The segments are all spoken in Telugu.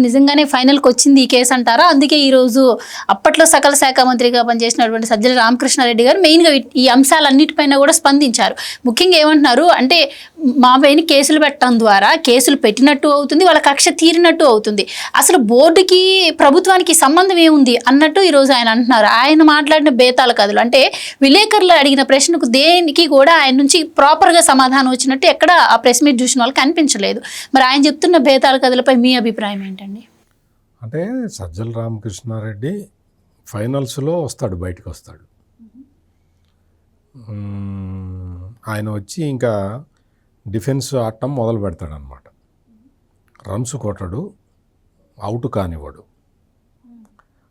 నిజంగానే ఫైనల్కి వచ్చింది ఈ కేసు అంటారా? అందుకే ఈరోజు అప్పట్లో సకల శాఖ మంత్రిగా పనిచేసినటువంటి సజ్జల రామకృష్ణారెడ్డి గారు మెయిన్గా ఈ అంశాలన్నిటిపైన కూడా స్పందించారు. ముఖ్యంగా ఏమంటున్నారు అంటే మా పైన కేసులు పెట్టడం ద్వారా కేసులు పెట్టినట్టు అవుతుంది, వాళ్ళ కక్ష తీరినట్టు అవుతుంది, అసలు బోర్డుకి ప్రభుత్వానికి సంబంధం ఏముంది అన్నట్టు ఈరోజు ఆయన అంటున్నారు. ఆయన మాట్లాడిన బేతాల కథలు అంటే విలేకరులు అడిగిన ప్రశ్నకు దేనికి కూడా ఆయన నుంచి ప్రాపర్గా సమాధానం వచ్చినట్టు ఎక్కడ ఆ ప్రెస్ మీట్ చూసిన వాళ్ళకి కనిపించలేదు. మరి ఆయన చెప్తున్న బేతాల కథలపై మీ అభిప్రాయం ఏంటి? అంటే సజ్జల రామకృష్ణారెడ్డి ఫైనల్స్లో వస్తాడు, బయటకు వస్తాడు. ఆయన వచ్చి ఇంకా డిఫెన్స్ ఆడటం మొదలు పెడతాడు అనమాట. రన్స్ కొట్టడు, అవుట్ కానివ్వడు.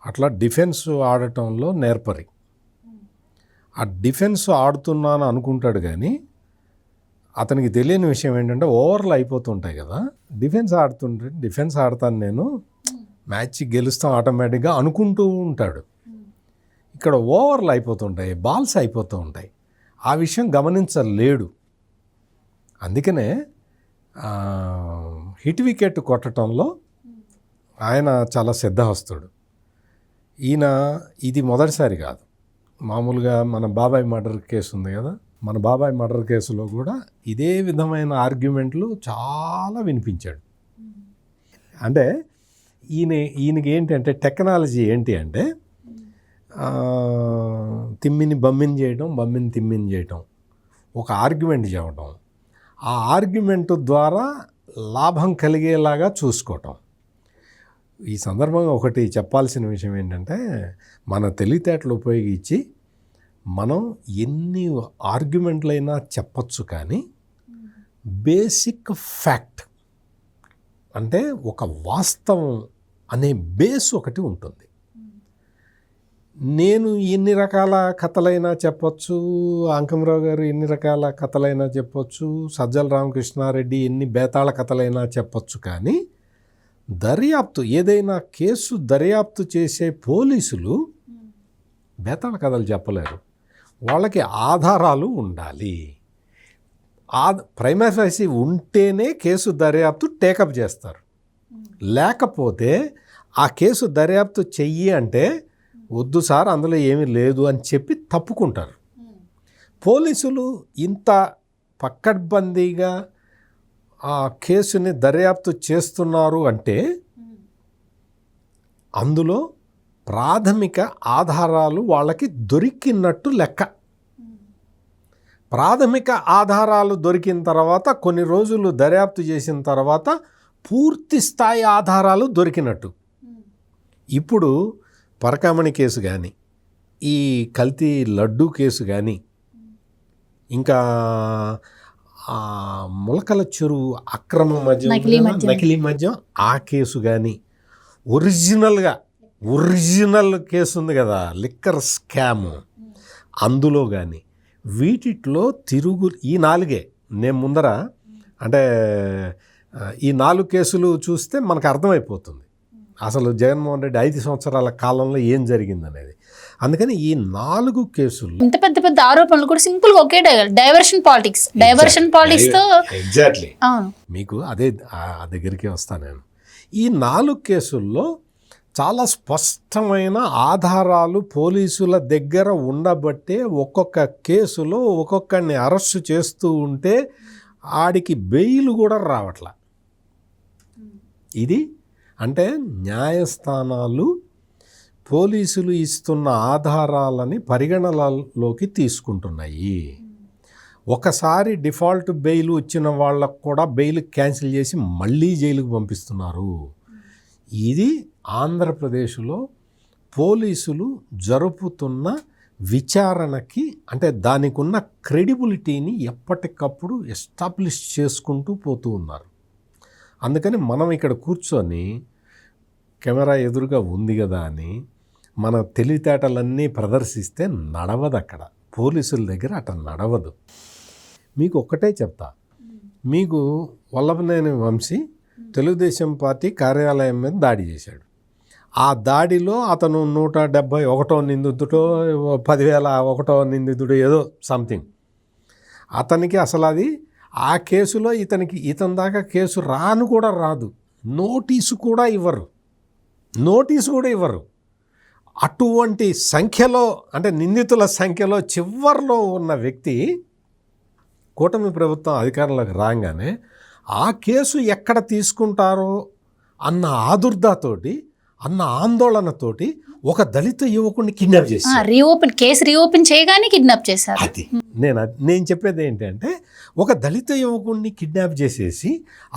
అట్లా డిఫెన్స్ ఆడటంలో నేర్పరి. ఆ డిఫెన్స్ ఆడుతున్నాను అనుకుంటాడు కానీ అతనికి తెలియని విషయం ఏంటంటే ఓవర్లు అయిపోతుంటాయి కదా. డిఫెన్స్ ఆడతాను నేను, మ్యాచ్ గెలుస్తాం ఆటోమేటిక్గా అనుకుంటూ ఉంటాడు. ఇక్కడ ఓవర్లు అయిపోతుంటాయి, బాల్స్ అయిపోతూ ఉంటాయి. ఆ విషయం గమనించలేడు. అందుకనే హిట్ వికెట్ కొట్టడంలో ఆయన చాలా సిద్ధహస్తుడు. ఈయన ఇది మొదటిసారి కాదు. మామూలుగా మన బాబాయ్ మర్డర్ కేసు ఉంది కదా, మన బాబాయ్ మర్డర్ కేసులో కూడా ఇదే విధమైన ఆర్గ్యుమెంట్లు చాలా వినిపించాడు. అంటే ఈయనకి ఏంటంటే టెక్నాలజీ ఏంటి అంటే తిమ్మిని బమ్మిని చేయడం, బమ్మిని తిమ్మిని చేయటం, ఒక ఆర్గ్యుమెంట్ చెప్పడం, ఆ ఆర్గ్యుమెంట్ ద్వారా లాభం కలిగేలాగా చూసుకోవటం. ఈ సందర్భంగా ఒకటి చెప్పాల్సిన విషయం ఏంటంటే మన తెలివితేటలు ఉపయోగించి మనం ఎన్ని ఆర్గ్యుమెంట్లైనా చెప్పచ్చు, కానీ బేసిక్ ఫ్యాక్ట్ అంటే ఒక వాస్తవం అనే బేస్ ఒకటి ఉంటుంది. నేను ఎన్ని రకాల కథలైనా చెప్పచ్చు, అంకమరావు గారు ఎన్ని రకాల కథలైనా చెప్పచ్చు, సజ్జల రామకృష్ణారెడ్డి ఎన్ని బేతాళ కథలైనా చెప్పచ్చు, కానీ దర్యాప్తు ఏదైనా కేసు దర్యాప్తు చేసే పోలీసులు బేతాళ కథలు చెప్పలేరు. వాళ్ళకి ఆధారాలు ఉండాలి. ప్రైమరీ ఫేసి ఉంటేనే కేసు దర్యాప్తు టేకప్ చేస్తారు. లేకపోతే ఆ కేసు దర్యాప్తు చెయ్యి అంటే వద్దు సార్ అందులో ఏమీ లేదు అని చెప్పి తప్పుకుంటారు. పోలీసులు ఇంత పక్కడ్బందీగా ఆ కేసుని దర్యాప్తు చేస్తున్నారు అంటే అందులో ప్రాథమిక ఆధారాలు వాళ్ళకి దొరికినట్టు లెక్క. ప్రాథమిక ఆధారాలు దొరికిన తర్వాత కొన్ని రోజులు దర్యాప్తు చేసిన తర్వాత పూర్తి స్థాయి ఆధారాలు దొరికినట్టు. ఇప్పుడు పరకామణి కేసు కానీ, ఈ కల్తీ లడ్డూ కేసు కానీ, ఇంకా ములకల చెరువు అక్రమ మద్యం, నకిలీ మద్యం ఆ కేసు కానీ, ఒరిజినల్ కేసు ఉంది కదా లిక్కర్ స్కామ్, అందులో కానీ వీటిలో ఈ నాలుగే నేను ముందర అంటే ఈ 4 కేసులు చూస్తే మనకు అర్థమైపోతుంది అసలు జగన్మోహన్ రెడ్డి 5 సంవత్సరాల కాలంలో ఏం జరిగిందనేది. అందుకని ఈ 4 కేసులు ఇంత పెద్ద పెద్ద ఆరోపణలు కూడా సింపుల్గా ఒకే డైవర్షన్ పాలిటిక్స్తో ఎగ్జాక్ట్లీ మీకు అదే దగ్గరికి వస్తాను నేను. ఈ 4 కేసుల్లో చాలా స్పష్టమైన ఆధారాలు పోలీసుల దగ్గర ఉండబట్టే ఒక్కొక్క కేసులో ఒక్కొక్కడిని అరెస్టు చేస్తూ ఉంటే ఆడికి బెయిల్ కూడా రావట్లా. ఇది అంటే న్యాయస్థానాలు పోలీసులు ఇస్తున్న ఆధారాలని పరిగణనలోకి తీసుకుంటున్నాయి. ఒకసారి డిఫాల్ట్ బెయిల్ వచ్చిన వాళ్ళకు కూడా బెయిల్ క్యాన్సిల్ చేసి మళ్ళీ జైలుకు పంపిస్తున్నారు. ఇది ఆంధ్రప్రదేశ్లో పోలీసులు జరుపుతున్న విచారణకి అంటే దానికి ఉన్న క్రెడిబిలిటీని ఎప్పటికప్పుడు ఎస్టాబ్లిష్ చేసుకుంటూ పోతూ ఉన్నారు. అందుకని మనం ఇక్కడ కూర్చొని కెమెరా ఎదురుగా ఉంది కదా అని మన తెలివితేటలన్నీ ప్రదర్శిస్తే నడవదు. అక్కడ పోలీసుల దగ్గర అట్లా నడవదు. మీకు ఒక్కటే చెప్తా, మీకు వల్లభనేని వంశీ తెలుగుదేశం పార్టీ కార్యాలయం మీద దాడి చేశాడు. ఆ దాడిలో అతను 171వ నిందితుడో 10,001వ నిందితుడో ఏదో సంథింగ్. అతనికి అసలు అది ఆ కేసులో ఇతని దాకా కేసు రాను కూడా రాదు. నోటీసు కూడా ఇవ్వరు. అటువంటి సంఖ్యలో, అంటే నిందితుల సంఖ్యలో చివర్లో ఉన్న వ్యక్తి కూటమి ప్రభుత్వం అధికారంలోకి రాగానే ఆ కేసు ఎక్కడ తీసుకుంటారో అన్న ఆదుర్దాతోటి, అన్న ఆందోళనతోటి ఒక దళిత యువకుడిని కిడ్నాప్ చేశారు. కేసు రీఓపెన్ చేయగానే కిడ్నాప్ చేశారు. అది నేను చెప్పేది ఏంటంటే, ఒక దళిత యువకుడిని కిడ్నాప్ చేసేసి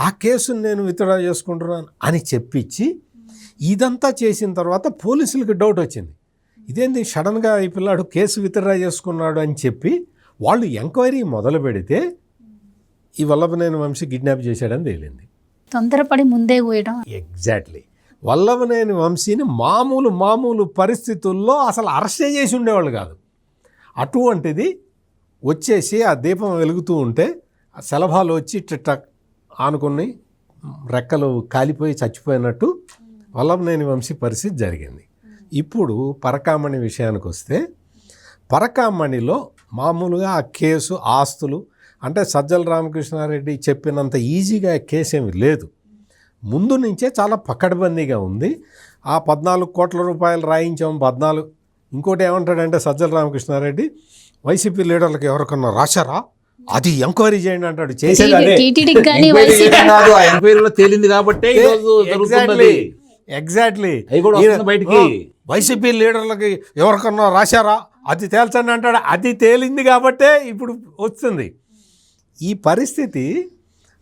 ఆ కేసును నేను విత్డ్రా చేసుకుంటున్నాను అని చెప్పించి ఇదంతా చేసిన తర్వాత పోలీసులకు డౌట్ వచ్చింది. ఇదేంటి సడన్గా ఈ పిల్లాడు కేసు విత్డ్రా చేసుకున్నాడు అని చెప్పి వాళ్ళు ఎంక్వైరీ మొదలు పెడితే ఈ వల్లభనేని వంశీ కిడ్నాప్ చేశాడని తేలింది. తొందరపడి ముందే పోయడం. ఎగ్జాక్ట్లీ. వల్లభనేని వంశీని మామూలు పరిస్థితుల్లో అసలు అరెస్టే చేసి ఉండేవాళ్ళు కాదు. అటువంటిది వచ్చేసి ఆ దీపం వెలుగుతూ ఉంటే ఆ శలభాలు వచ్చి టక్ ఆనుకుని రెక్కలు కాలిపోయి చచ్చిపోయినట్టు వల్లభనేని వంశీ పరిస్థితి జరిగింది. ఇప్పుడు పరకామణి విషయానికి వస్తే, పరకామణిలో మామూలుగా ఆ కేసు ఆస్తులు అంటే సజ్జల రామకృష్ణారెడ్డి చెప్పినంత ఈజీగా కేసు ఏమి లేదు. ముందు నుంచే చాలా పకడ్బందీగా ఉంది. ఆ 14 కోట్ల రూపాయలు రాయించాం 14. ఇంకోటి ఏమంటాడంటే సజ్జల రామకృష్ణారెడ్డి, వైసీపీ లీడర్లకు ఎవరికన్నా రాశారా, అది ఎంక్వైరీ చేయండి అంటాడు. చేసేది అదే. తేలింది కాబట్టి ఎగ్జాక్ట్లీ బయటికి వైసీపీ లీడర్లకి ఎవరికన్నా రాశారా, అది తేల్చండి అంటాడు. అది తేలింది కాబట్టే ఇప్పుడు వస్తుంది ఈ పరిస్థితి.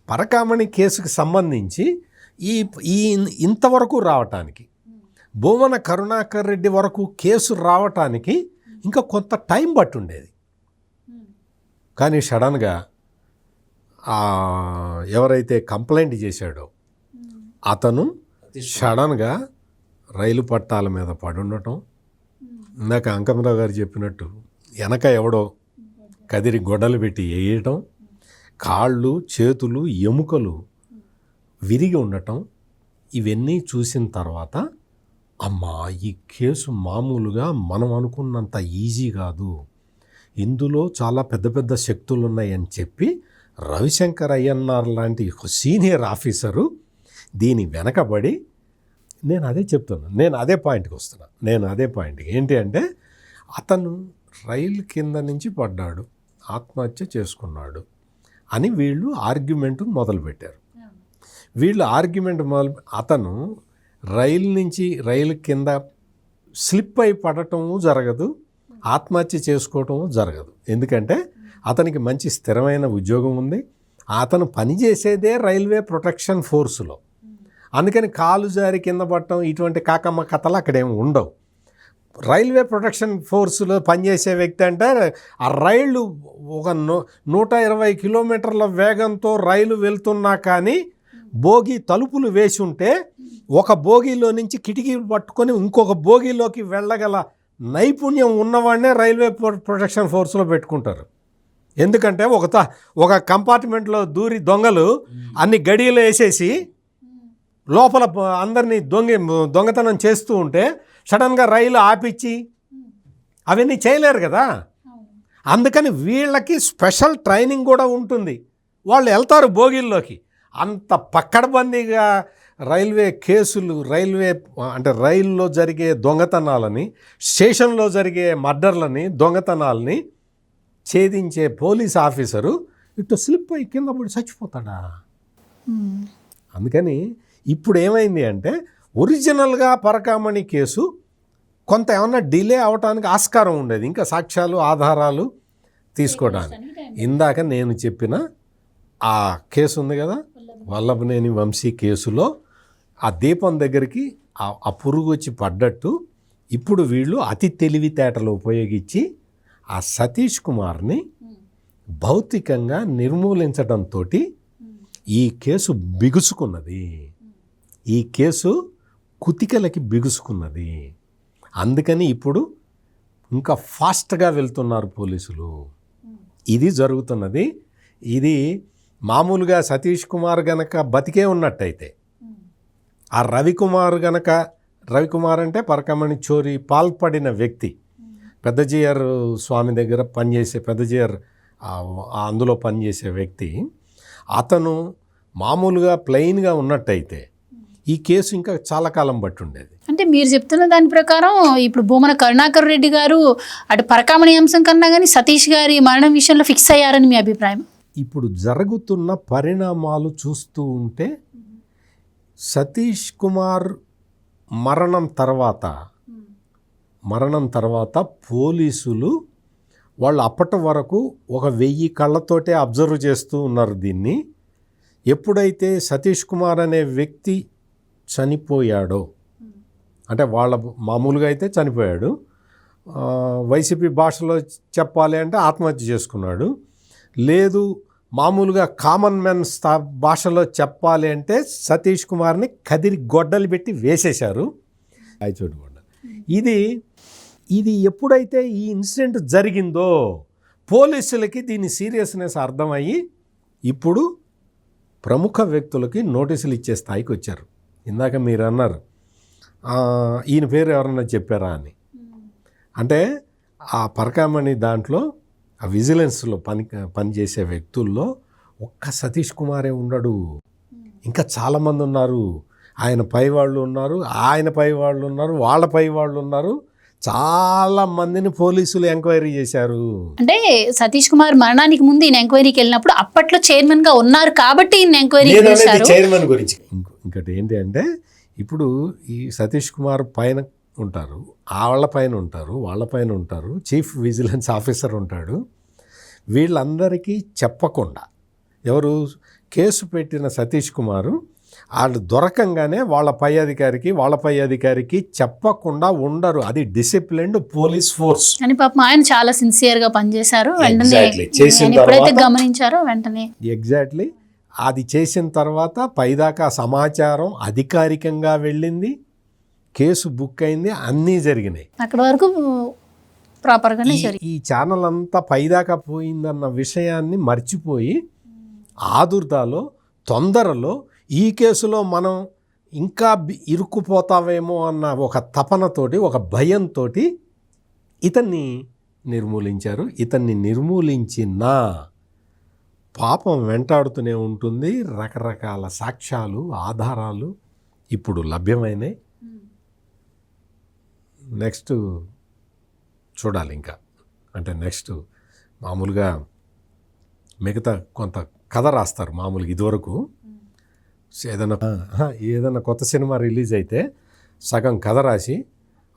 పరకామణి కేసుకు సంబంధించి ఈ ఇంతవరకు రావటానికి, భూమన కరుణాకర్ రెడ్డి వరకు కేసు రావటానికి ఇంకా కొంత టైం పట్టుండేది. కానీ సడన్గా ఎవరైతే కంప్లైంట్ చేశాడో అతను సడన్గా రైలు పట్టాల మీద పడుండటం, ఇందాక అంకమరావు గారు చెప్పినట్టు వెనక ఎవడో కదిరి గొడ్డలు పెట్టి వేయటం, కాళ్ళు చేతులు ఎముకలు విరిగి ఉండటం, ఇవన్నీ చూసిన తర్వాత అమ్మా ఈ కేసు మామూలుగా మనం అనుకున్నంత ఈజీ కాదు, ఇందులో చాలా పెద్ద పెద్ద శక్తులు ఉన్నాయని చెప్పి రవిశంకర్ అయ్యన్నార్ లాంటి సీనియర్ ఆఫీసరు దీని వెనకబడి, నేను అదే చెప్తున్నా, నేను అదే పాయింట్కి వస్తున్నా. ఏంటి అంటే, అతను రైలు కింద నుంచి పడ్డాడు, ఆత్మహత్య చేసుకున్నాడు అని వీళ్ళు ఆర్గ్యుమెంట్ మొదలుపెట్టారు. అతను రైలు కింద స్లిప్ అయి పడటము జరగదు, ఆత్మహత్య చేసుకోవటము జరగదు. ఎందుకంటే అతనికి మంచి స్థిరమైన ఉద్యోగం ఉంది, అతను పనిచేసేదే రైల్వే ప్రొటెక్షన్ ఫోర్సులో. అందుకని కాలు జారి కింద పడటం ఇటువంటి కాకమ్మ కథలు అక్కడేమి ఉండవు. రైల్వే ప్రొటెక్షన్ ఫోర్సులో పనిచేసే వ్యక్తి అంటే ఆ రైళ్ళు ఒక 120 కిలోమీటర్ల వేగంతో రైలు వెళ్తున్నా కానీ బోగి తలుపులు వేసి ఉంటే ఒక బోగిలో నుంచి కిటికీ పట్టుకొని ఇంకొక బోగిలోకి వెళ్ళగల నైపుణ్యం ఉన్నవాడినే రైల్వే ప్రొటెక్షన్ ఫోర్స్లో పెట్టుకుంటారు. ఎందుకంటే ఒక కంపార్ట్మెంట్లో దూరి దొంగలు అన్ని గడియలు వేసేసి లోపల అందరినీ దొంగతనం చేస్తూ ఉంటే సడన్గా రైలు ఆపిచ్చి అవన్నీ చేయలేరు కదా. అందుకని వీళ్ళకి స్పెషల్ ట్రైనింగ్ కూడా ఉంటుంది, వాళ్ళు వెళ్తారు బోగిల్లోకి. అంత పక్కడబందీగా రైల్వే కేసులు, రైల్లో జరిగే దొంగతనాలని, స్టేషన్లో జరిగే మర్డర్లని, దొంగతనాలని ఛేదించే పోలీస్ ఆఫీసరు ఇటు స్లిప్ అయి కింద పడి చచ్చిపోతాడా. అందుకని ఇప్పుడు ఏమైంది అంటే, ఒరిజినల్గా పరకామణి కేసు కొంత ఏమన్నా డిలే అవడానికి ఆస్కారం ఉండేది, ఇంకా సాక్ష్యాలు ఆధారాలు తీసుకోవడానికి. ఇందాక నేను చెప్పిన ఆ కేసు ఉంది కదా, వల్లభనేని వంశీ కేసులో ఆ దీపం దగ్గరికి ఆ పురుగు వచ్చి పడ్డట్టు ఇప్పుడు వీళ్ళు అతి తెలివితేటలు ఉపయోగించి ఆ సతీష్ కుమార్ని భౌతికంగా నిర్మూలించడంతో ఈ కేసు బిగుసుకున్నది, ఈ కేసు కుతికలకి బిగుసుకున్నది. అందుకని ఇప్పుడు ఇంకా ఫాస్ట్గా వెళ్తున్నారు పోలీసులు. ఇది జరుగుతున్నది. ఇది మామూలుగా సతీష్ కుమార్ గనక బతికే ఉన్నట్టయితే, ఆ రవికుమార్ అంటే పరకామణి చోరీ పాల్పడిన వ్యక్తి, పెద్దజీఆర్ స్వామి దగ్గర పనిచేసే పెద్దజీఆర్ అందులో పనిచేసే వ్యక్తి, అతను మామూలుగా ప్లెయిన్గా ఉన్నట్టయితే ఈ కేసు ఇంకా చాలా కాలం బట్టి ఉండేది. అంటే మీరు చెప్తున్న దాని ప్రకారం ఇప్పుడు భూమన కరుణాకర్ రెడ్డి గారు అటు పరకామణి అంశం కన్నా కానీ సతీష్ గారి మరణం విషయంలో ఫిక్స్ అయ్యారని మీ అభిప్రాయం? ఇప్పుడు జరుగుతున్న పరిణామాలు చూస్తూ ఉంటే సతీష్ కుమార్ మరణం తర్వాత పోలీసులు వాళ్ళు అప్పటి వరకు 1000 కళ్ళతోటే అబ్జర్వ్ చేస్తూ ఉన్నారు దీన్ని. ఎప్పుడైతే సతీష్ కుమార్ అనే వ్యక్తి చనిపోయాడో, అంటే వాళ్ళ మామూలుగా అయితే చనిపోయాడు, వైసీపీ భాషలో చెప్పాలి అంటే ఆత్మహత్య చేసుకున్నాడు, లేదు మామూలుగా కామన్ మెన్ భాషలో చెప్పాలి అంటే సతీష్ కుమార్ని కదిరి గొడ్డలు పెట్టి వేసేశారు. ఆయచోటి గొడ్డలు. ఇది ఎప్పుడైతే ఈ ఇన్సిడెంట్ జరిగిందో పోలీసులకి దీని సీరియస్నెస్ అర్థమయ్యి ఇప్పుడు ప్రముఖ వ్యక్తులకి నోటీసులు ఇచ్చే స్థాయికి వచ్చారు. ఇందాక మీరు అన్నారు ఈయన పేరు ఎవరన్నా చెప్పారా అని. అంటే ఆ పరకామణి దాంట్లో ఆ విజిలెన్స్లో పనిచేసే వ్యక్తుల్లో ఒక్క సతీష్ కుమారే ఉండడు, ఇంకా చాలామంది ఉన్నారు. ఆయన పై వాళ్ళు ఉన్నారు, ఆయన పై వాళ్ళు ఉన్నారు, వాళ్ళ పై వాళ్ళు ఉన్నారు. చాలా మందిని పోలీసులు ఎంక్వైరీ చేశారు. అంటే సతీష్ కుమార్ మరణానికి ముందు ఈయన ఎంక్వైరీకి వెళ్ళినప్పుడు అప్పట్లో చైర్మన్ గా ఉన్నారు కాబట్టి ఈయన ఎంక్వైరీ చేశారు. చైర్మన్ గురించి ఇంకటి ఏంటి అంటే ఇప్పుడు ఈ సతీష్ కుమార్ పైన ఉంటారు, వాళ్ళ పైన ఉంటారు, చీఫ్ విజిలెన్స్ ఆఫీసర్ ఉంటాడు. వీళ్ళందరికీ చెప్పకుండా ఎవరు కేసు పెట్టిన సతీష్ కుమారు వాళ్ళు దొరకంగానే వాళ్ళ పై అధికారికి చెప్పకుండా ఉండరు. అది డిసిప్లిన్డ్ పోలీస్ ఫోర్స్. అని పాపం ఆయన చాలా సిన్సియర్ గా పనిచేశారు. వెంటనే ఎప్పుడైతే గమనించారో వెంటనే ఎగ్జాక్ట్లీ అది చేసిన తర్వాత పైదాకా సమాచారం అధికారికంగా వెళ్ళింది, కేసు బుక్ అయింది, అన్నీ జరిగినాయి. అక్కడ వరకు ప్రాపర్గానే ఈ ఛానల్ అంతా పైదాకా పోయిందన్న విషయాన్ని మర్చిపోయి ఆదుర్దాలో తొందరలో ఈ కేసులో మనం ఇంకా ఇరుక్కుపోతావేమో అన్న ఒక తపనతోటి, ఒక భయంతో ఇతన్ని నిర్మూలించారు. ఇతన్ని నిర్మూలించిన పాపం వెంటాడుతూనే ఉంటుంది. రకరకాల సాక్ష్యాలు, ఆధారాలు ఇప్పుడు లభ్యమైనాయి. నెక్స్ట్ చూడాలి ఇంకా. అంటే నెక్స్ట్ మామూలుగా మిగతా కొంత కథ రాస్తారు. మామూలుగా ఇదివరకు ఏదైనా కొత్త సినిమా రిలీజ్ అయితే సగం కథ రాసి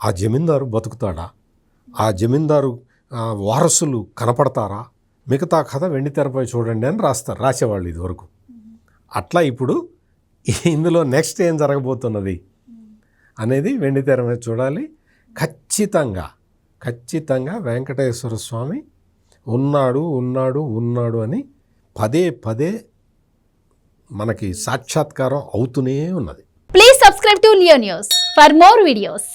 ఆ జమీందారు బతుకుతాడా, ఆ జమీందారు వారసులు కనపడతారా, మిగతా కథ వెండితెరపై చూడండి అని రాసేవాళ్ళు ఇదివరకు. అట్లా ఇప్పుడు ఇందులో నెక్స్ట్ ఏం జరగబోతున్నది అనేది వెండితెర మీద చూడాలి. ఖచ్చితంగా వెంకటేశ్వర స్వామి ఉన్నాడు అని పదే మనకి సాక్షాత్కారం అవుతూనే ఉన్నది. Please subscribe to Leo news for more videos.